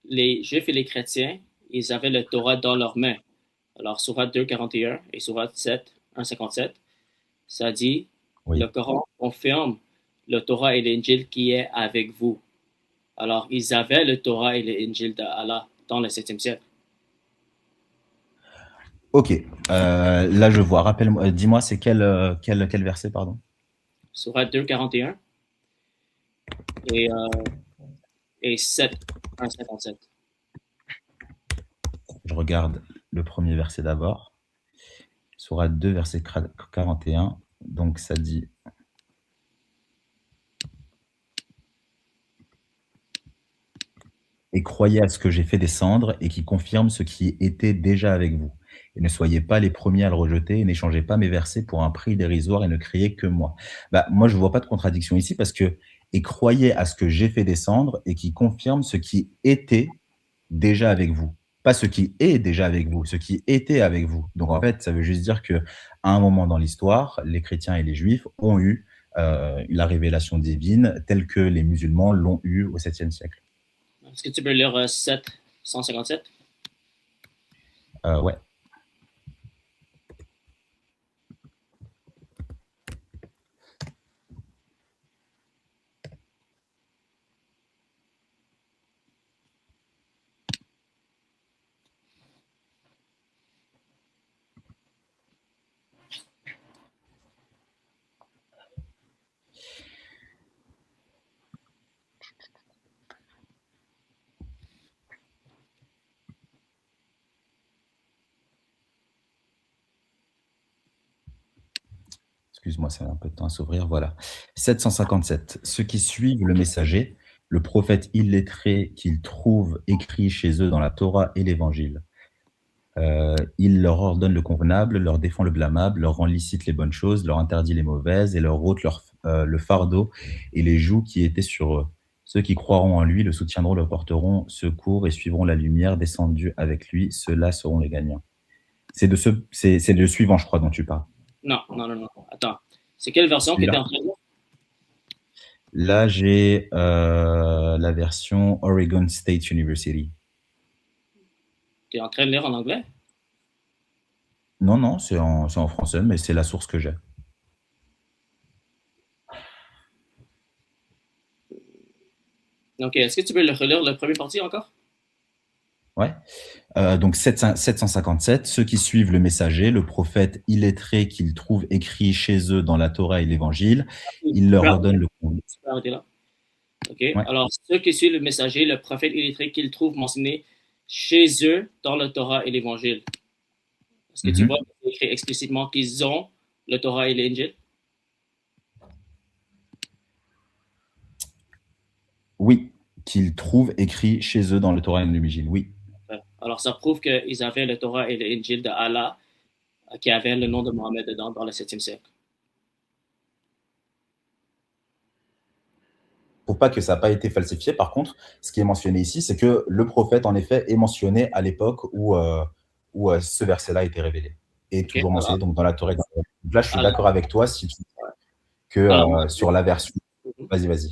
les Juifs et les chrétiens, ils avaient le Torah dans leurs mains. Alors, Surat 2,41 et Surat 7, 1,57, ça dit, le Oui. Coran confirme le Torah et l'Injil qui est avec vous. Alors, ils avaient le Torah et l'Injil d'Allah dans le 7e siècle. Ok. Là, je vois. Rappelle-moi, dis-moi, c'est quel verset, pardon? Surat 2,41 et, et 7, 1,57. Je regarde le premier verset d'abord. Sourate 2, verset 41. Donc, ça dit: Et croyez à ce que j'ai fait descendre et qui confirme ce qui était déjà avec vous. Et ne soyez pas les premiers à le rejeter et n'échangez pas mes versets pour un prix dérisoire et ne criez que moi. Bah, moi, je vois pas de contradiction ici parce que et croyez à ce que j'ai fait descendre et qui confirme ce qui était déjà avec vous. Pas ce qui est déjà avec vous, ce qui était avec vous. Donc en fait, ça veut juste dire que à un moment dans l'histoire, les chrétiens et les juifs ont eu la révélation divine telle que les musulmans l'ont eu au 7e siècle. Est-ce que tu peux lire 7, 157? Ouais. Excuse-moi, ça met un peu de temps à s'ouvrir. Voilà. 757. Ceux qui suivent le messager, le prophète illettré qu'ils trouvent écrit chez eux dans la Torah et l'Évangile. Il leur ordonne le convenable, leur défend le blâmable, leur rend licite les bonnes choses, leur interdit les mauvaises et leur ôte le fardeau et les joues qui étaient sur eux. Ceux qui croiront en lui le soutiendront, le porteront secours et suivront la lumière descendue avec lui. Ceux-là seront les gagnants. C'est le suivant, je crois, dont tu parles. Non, non, non, non. Attends. C'est quelle version que tu es Celui-là. en train de lire? Là, j'ai la version Oregon State University. Tu es en train de lire en anglais? Non, non, c'est en français, mais c'est la source que j'ai. Ok, est-ce que tu peux le relire le premier parti encore? Ouais. Donc 757, ceux qui suivent le messager, le prophète illettré qu'ils trouvent écrit chez eux dans la Torah et l'Évangile, il Tu leur peux ordonne arrêter, le... tu peux arrêter là. OK? Ouais. Alors, ceux qui suivent le messager, le prophète illettré qu'ils trouvent mentionné chez eux dans le Torah et l'Évangile. Est-ce que tu vois Mhm. que c'est écrit explicitement qu'ils ont le Torah et l'Évangile? Oui, qu'ils trouvent écrit chez eux dans le Torah et l'Évangile, oui. Alors, ça prouve qu'ils avaient le Torah et l'Évangile de Allah, qui avait le nom de Mohammed dedans dans le 7e siècle. Pour pas que ça n'a pas été falsifié, par contre, ce qui est mentionné ici, c'est que le prophète, en effet, est mentionné à l'époque où ce verset-là a été révélé. Et OK? toujours mentionné donc, dans la Torah. Donc là, je suis d'accord Alors, avec toi si tu que alors, sur la version. Vas-y, vas-y.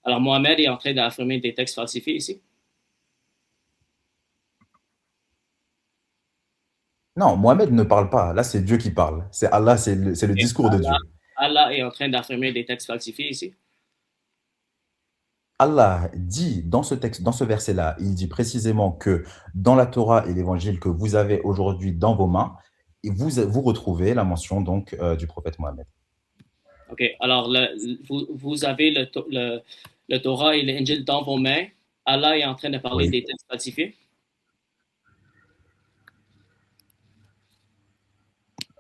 alors, Mohammed est en train d'affirmer des textes falsifiés ici. Non, Mohamed ne parle pas. Là, c'est Dieu qui parle. C'est Allah, c'est le OK? discours de Dieu. Allah est en train d'affirmer des textes falsifiés ici. Allah dit dans ce texte, dans ce verset-là, il dit précisément que dans la Torah et l'Évangile que vous avez aujourd'hui dans vos mains, vous retrouvez la mention donc du prophète Mohammed. OK. Alors, vous avez le Torah et l'Injil dans vos mains. Allah est en train de parler Oui. des textes falsifiés.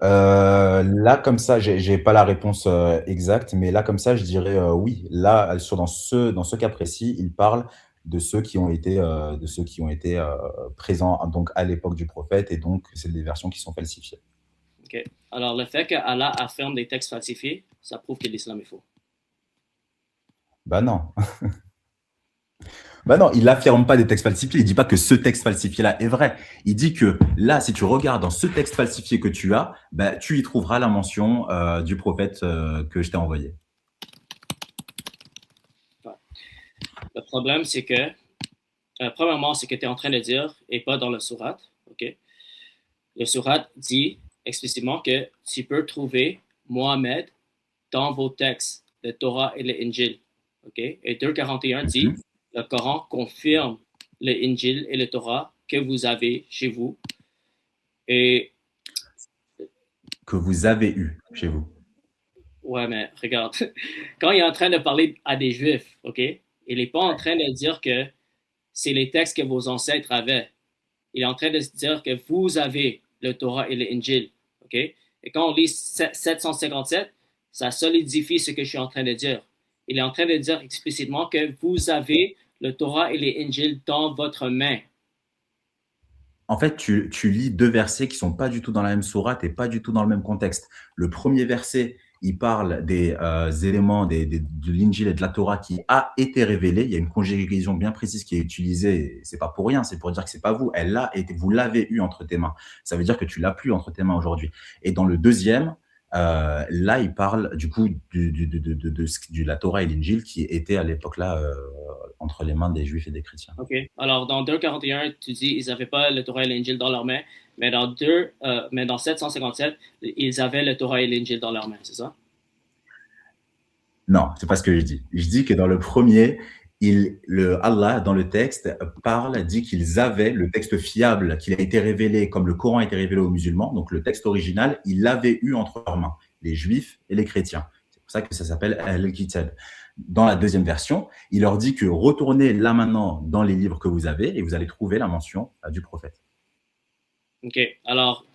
Là, comme ça, j'ai pas la réponse exacte, mais là, comme ça, je dirais oui. Là, dans ce cas précis, il parle de ceux qui ont été présents donc à l'époque du prophète, et donc c'est des versions qui sont falsifiées. OK. Alors, le fait que Allah affirme des textes falsifiés, ça prouve que l'islam est faux. Bah non. Bah non, il n'affirme pas des textes falsifiés. Il dit pas que ce texte falsifié-là est vrai. Il dit que là, si tu regardes dans ce texte falsifié que tu as, bah, tu y trouveras la mention du prophète que je t'ai envoyé. Ouais. Le problème, c'est que, premièrement, c'est que tu es en train de dire, et pas dans le surat, OK? Le surat dit explicitement que tu peux trouver Mohammed dans vos textes, le Torah et l'Injil. OK? Et 2,41 dit, Mhm. le Coran confirme l'Injil et le Torah que vous avez chez vous. Et, Que vous avez eu chez vous. ouais, mais regarde, quand il est en train de parler à des Juifs, OK? Il n'est pas en train de dire que c'est les textes que vos ancêtres avaient. Il est en train de se dire que vous avez le Torah et l'Injil. OK? Et quand on lit 757, ça solidifie ce que je suis en train de dire. Il est en train de dire explicitement que vous avez le Torah et l'Injil dans votre main. En fait, tu lis deux versets qui sont pas du tout dans la même sourate et pas du tout dans le même contexte. Le premier verset, il parle des éléments de l'Injil et de la Torah qui a été révélé. Il y a une conjugaison bien précise qui est utilisée. C'est pas pour rien, c'est pour dire que c'est pas vous. Elle l'a été, vous l'avez eu entre tes mains. Ça veut dire que tu l'as plus entre tes mains aujourd'hui. Et dans le deuxième, là, il parle du coup de la Torah et l'Injil qui était à l'époque là entre les mains des Juifs et des chrétiens. OK? Alors, dans 2,41, tu dis ils n'avaient pas le Torah et l'Injil dans leurs mains, mais mais dans 757, ils avaient le Torah et l'Injil dans leurs mains, c'est ça? Non, c'est pas ce que je dis. Je dis que dans le premier, Allah, dans le texte, dit qu'ils avaient le texte fiable, qu'il a été révélé, comme le Coran a été révélé aux musulmans, donc le texte original, ils l'avaient eu entre leurs mains, les juifs et les chrétiens. C'est pour ça que ça s'appelle Al-Kitab. Dans la deuxième version, il leur dit que retournez là maintenant dans les livres que vous avez et vous allez trouver la mention du prophète. OK. Alors,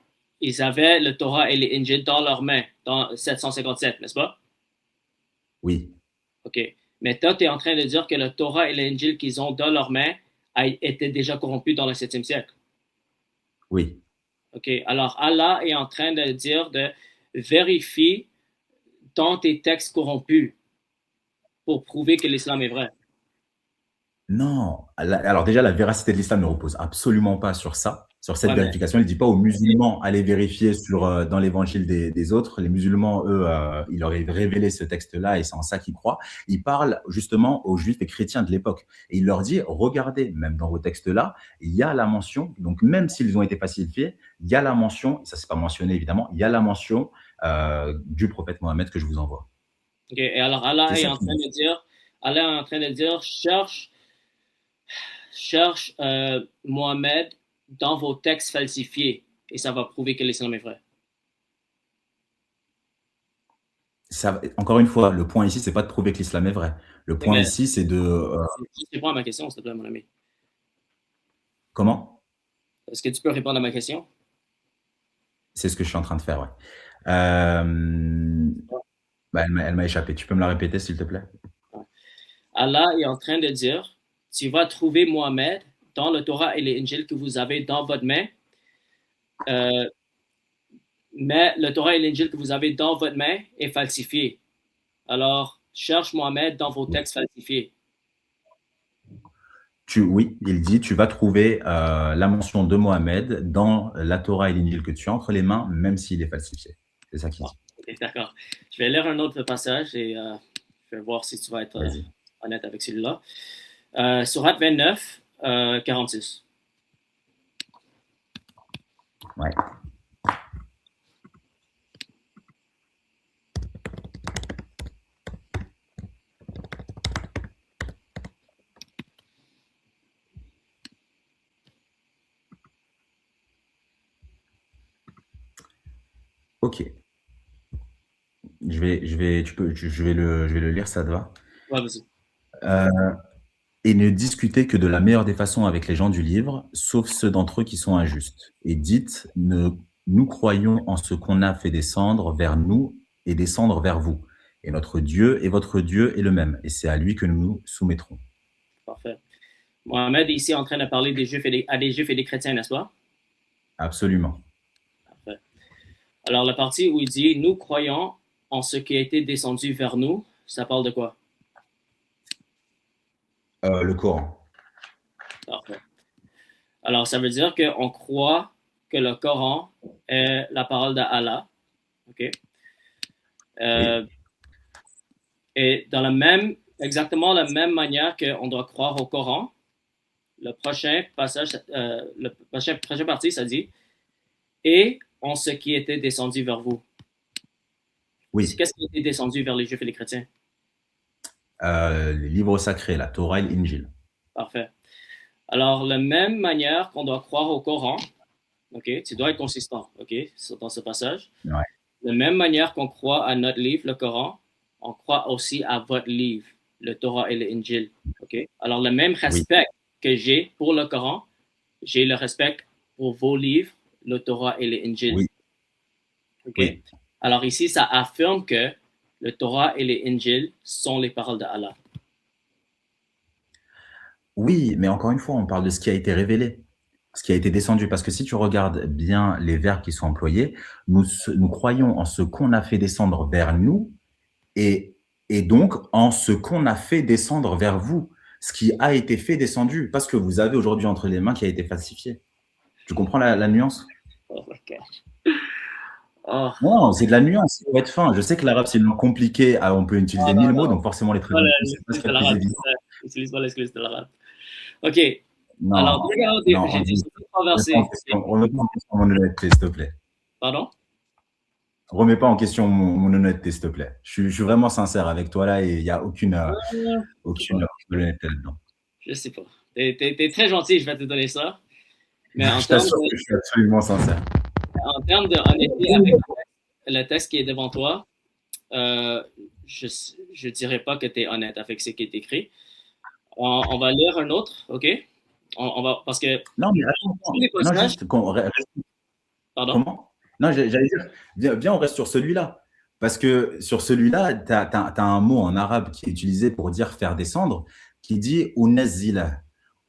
ils avaient le Torah et l'Injil dans leurs mains, dans 757, n'est-ce pas? Oui, OK. Mais toi, tu es en train de dire que le Torah et l'Injil qu'ils ont dans leurs mains étaient déjà corrompus dans le 7e siècle. oui. OK. Alors, Allah est en train de dire de vérifier dans tes textes corrompus pour prouver que l'islam est vrai. Non. Alors déjà, la véracité de l'islam ne repose absolument pas sur ça, sur cette Ouais, mais vérification. Il ne dit pas aux musulmans, allez vérifier dans l'évangile des autres. Les musulmans, eux, il leur est révélé ce texte-là et c'est en ça qu'ils croient. Il parle justement aux juifs et chrétiens de l'époque. Et il leur dit, regardez, même dans vos textes-là, il y a la mention, donc même s'ils ont été falsifiés, il y a la mention, ça c'est pas mentionné évidemment, il y a la mention du prophète Mohammed que je vous envoie. OK. Et alors, C'est ça qu'il dit. Allah est en train de dire, cherche cherche Mohamed dans vos textes falsifiés et ça va prouver que l'islam est vrai. Encore une fois, le point ici, c'est pas de prouver que l'islam est vrai. Le Oui, point mais ici, c'est de... juste réponds à ma question, s'il te plaît, mon ami. comment? Est-ce que tu peux répondre à ma question? C'est ce que je suis en train de faire, ouais. Bah, elle m'a échappé. Tu peux me la répéter, s'il te plaît? Allah est en train de dire, tu vas trouver Mohamed dans le Torah et les Injil que vous avez dans votre main, euh, mais le Torah et l'Injil que vous avez dans votre main est falsifié. Alors, cherche Mohamed dans vos textes falsifiés. Oui, il dit, tu vas trouver la mention de Mohamed dans la Torah et l'Injil que tu as entre les mains, même s'il est falsifié. C'est ça qu'il Bon, dit. ok, d'accord. Je vais lire un autre passage et je vais voir si tu vas être Vas-y. honnête avec celui-là. Surat 29, 46. Ouais. Ok. Je vais le lire, ça te va? Ouais, vas-y. Et ne discutez que de la meilleure des façons avec les gens du livre, sauf ceux d'entre eux qui sont injustes. Et dites, nous croyons en ce qu'on a fait descendre vers nous et descendre vers vous. Et notre Dieu et votre Dieu est le même, et c'est à lui que nous nous soumettrons. Parfait. Mohamed est ici en train de parler des Juifs à des Juifs et des chrétiens, n'est-ce pas? Absolument. Parfait. Alors, la partie où il dit nous croyons en ce qui a été descendu vers nous, ça parle de quoi? Le Coran. Parfait. Alors, ça veut dire qu'on croit que le Coran est la parole d'Allah. OK? Oui. Et exactement la même manière qu'on doit croire au Coran, le prochain passage, prochain partie, ça dit et en ce qui était descendu vers vous. Oui. Qu'est-ce qui était descendu vers les Juifs et les chrétiens? Les livres sacrés, la Torah et l'Injil. Parfait. Alors, la même manière qu'on doit croire au Coran, OK, tu dois être consistant, OK, dans ce passage. Ouais. De la même manière qu'on croit à notre livre, le Coran, on croit aussi à votre livre, le Torah et l'Injil, OK? Alors, le même respect que j'ai pour le Coran, j'ai le respect pour vos livres, le Torah et l'Injil. Oui. OK? Oui. Alors ici, ça affirme que le Torah et les Injil sont les paroles d'Allah. Oui, mais encore une fois, on parle de ce qui a été révélé, ce qui a été descendu. Parce que si tu regardes bien les verbes qui sont employés, nous croyons en ce qu'on a fait descendre vers nous et donc en ce qu'on a fait descendre vers vous, ce qui a été fait descendu, pas ce que vous avez aujourd'hui entre les mains qui a été falsifié. Tu comprends la nuance? Oh my gosh. Oh. Non, c'est de la nuance, il faut être fin. Je sais que l'arabe, c'est une langue compliquée, on peut utiliser 1000 mots, donc forcément les traduire, c'est pas ce qu'il y a de plus évident. Utilise pas l'excuse de l'arabe. OK. Non, alors, regardez, non, j'ai dit trois versets. remets pas en question mon honnêteté, s'il te plaît. Pardon? Remets pas en question mon honnêteté, s'il te plaît. Je suis vraiment sincère avec toi là et il n'y a aucune honnêteté là-dedans. Je sais pas. T'es très gentil, je vais te donner ça. Mais je t'assure que je suis absolument sincère. En termes d'honnêteté avec le texte qui est devant toi, je dirais pas que tu es honnête avec ce qui est écrit. On va lire un autre, OK? On va, parce que... Non, mais attends, non, juste Pardon? Comment? Non, j'allais dire, viens, on reste sur celui-là. Parce que sur celui-là, tu as un mot en arabe qui est utilisé pour dire faire descendre, qui dit unazila.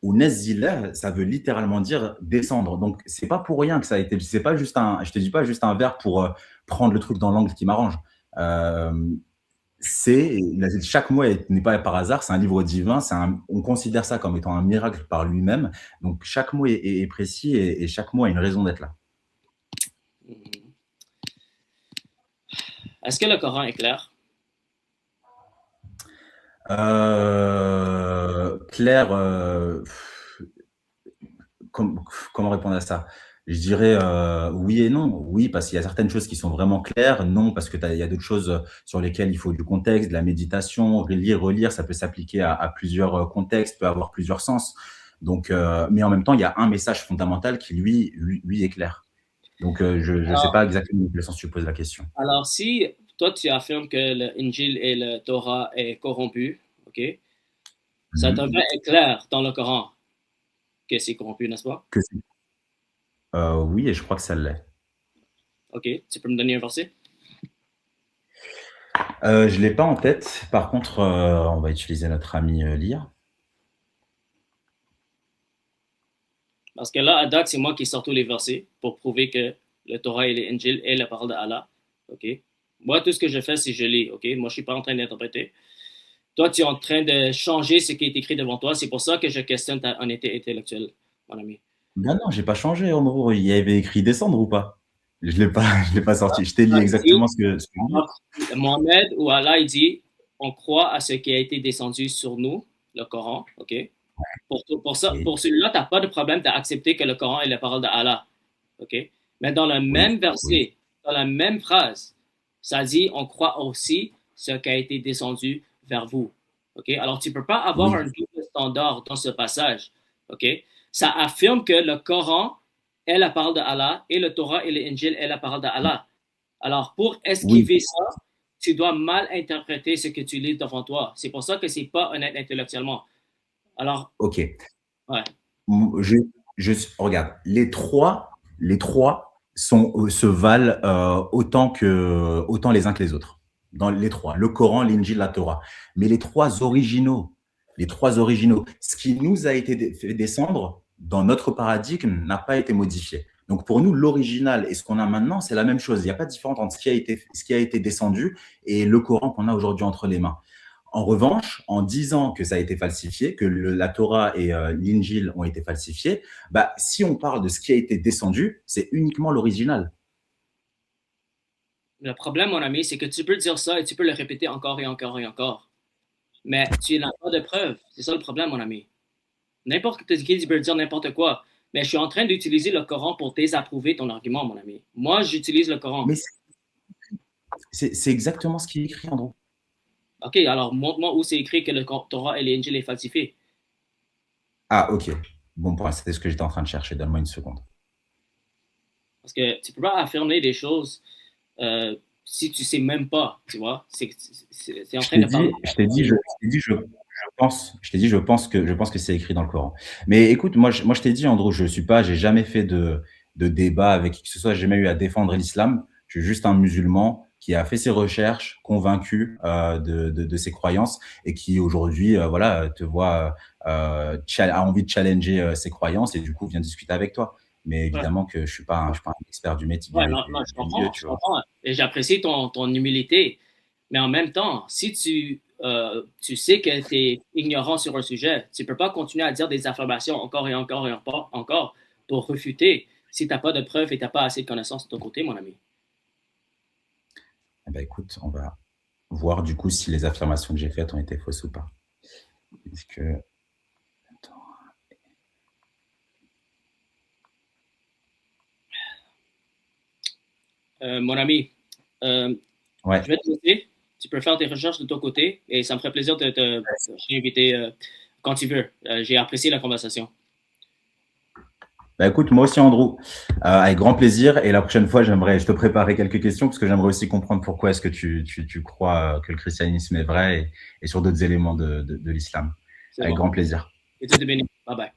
Unazila, ça veut littéralement dire descendre. Donc, c'est pas pour rien que ça a été. C'est pas juste je te dis pas juste un verbe pour prendre le truc dans l'angle qui m'arrange. Chaque mot n'est pas par hasard, c'est un livre divin, on considère ça comme étant un miracle par lui-même. Donc, chaque mot est précis et chaque mot a une raison d'être là. Est-ce que le Coran est clair? Clair, comment répondre à ça? Je dirais oui et non. Oui, parce qu'il y a certaines choses qui sont vraiment claires. Non, parce qu'il y a d'autres choses sur lesquelles il faut du contexte, de la méditation, lire, relire. Ça peut s'appliquer à plusieurs contextes, peut avoir plusieurs sens. Donc, mais en même temps, il y a un message fondamental qui, lui est clair. Donc, je ne sais pas exactement dans quel sens tu poses la question. Alors, si toi, tu affirmes que le Injil et le Torah est corrompu, OK, ça devrait être clair dans le Coran que c'est corrompu, n'est-ce pas? Oui, et je crois que ça l'est. OK, tu peux me donner un verset? Je ne l'ai pas en tête. Par contre, on va utiliser notre ami Lire. Parce que là, à date, c'est moi qui sors tous les versets pour prouver que le Torah et l'Injil est la parole d'Allah. OK? Moi, tout ce que je fais, c'est je lis. OK? Moi, je ne suis pas en train d'interpréter. Toi, tu es en train de changer ce qui est écrit devant toi. C'est pour ça que je questionne ta honnêteté intellectuelle, mon ami. Ben non, j'ai pas changé, en gros. Il y avait écrit descendre ou pas? Je l'ai pas, je l'ai pas sorti. Je t'ai dit exactement ce que Mohamed ou Allah, il dit, on croit à ce qui a été descendu sur nous, le Coran, OK? Pour celui-là, tu n'as pas de problème d'accepter que le Coran est la parole d'Allah, OK? Mais dans le même verset, dans la même phrase, ça dit, on croit aussi ce qui a été descendu vers vous, OK? Alors, tu ne peux pas avoir un double standard dans ce passage, OK? Ça affirme que le Coran est la parole d'Allah et le Torah et l'Injil est la parole d'Allah. Alors, pour esquiver ça, tu dois mal interpréter ce que tu lis devant toi. C'est pour ça que c'est pas honnête intellectuellement. Alors, OK. ouais. Regarde, les trois se valent autant les uns que les autres. Dans les trois, le Coran, l'Injil, la Torah. Mais les trois originaux, ce qui nous a été fait descendre dans notre paradigme n'a pas été modifié. Donc pour nous, l'original et ce qu'on a maintenant, c'est la même chose. Il n'y a pas de différence entre ce qui a été descendu et le Coran qu'on a aujourd'hui entre les mains. En revanche, en disant que ça a été falsifié, que la Torah et l'Injil ont été falsifiés, bah, si on parle de ce qui a été descendu, c'est uniquement l'original. Le problème, mon ami, c'est que tu peux dire ça et tu peux le répéter encore et encore et encore. Mais tu n'as pas de preuves. C'est ça le problème, mon ami. N'importe qui peut dire n'importe quoi. Mais je suis en train d'utiliser le Coran pour désapprouver ton argument, mon ami. Moi, j'utilise le Coran. Mais c'est exactement ce qui est écrit, Andrew. OK, alors montre-moi où c'est écrit que le Torah et l'Injil est falsifié. Ah, OK. Bon point, c'était ce que j'étais en train de chercher. Donne-moi une seconde. Parce que tu ne peux pas affirmer des choses si tu ne sais même pas, tu vois. C'est en train de parler. Je t'ai dit, je pense que c'est écrit dans le Coran. Mais écoute, moi, je t'ai dit, Andrew, j'ai jamais fait de débat avec qui que ce soit, j'ai jamais eu à défendre l'islam. Je suis juste un musulman qui a fait ses recherches, convaincu de ses croyances et qui aujourd'hui, voilà, te voit, a envie de challenger ses croyances et du coup vient discuter avec toi. Mais évidemment que je suis pas un expert du métier. Non, je comprends. Et j'apprécie ton humilité. Mais en même temps, si tu sais que tu es ignorant sur un sujet, tu ne peux pas continuer à dire des affirmations encore et encore et encore pour refuter si tu n'as pas de preuves et tu n'as pas assez de connaissances de ton côté, mon ami. Eh ben, écoute, on va voir du coup si les affirmations que j'ai faites ont été fausses ou pas. Est-ce que... Mon ami, je vais te laisser. Tu peux faire tes recherches de ton côté et ça me ferait plaisir de te réinviter quand tu veux. J'ai apprécié la conversation. Bah écoute, moi aussi, Andrew, avec grand plaisir. Et la prochaine fois, je te préparer quelques questions parce que j'aimerais aussi comprendre pourquoi est-ce que tu crois que le christianisme est vrai et sur d'autres éléments de l'islam. Avec grand plaisir. Et Dieu te bénisse. Bye bye.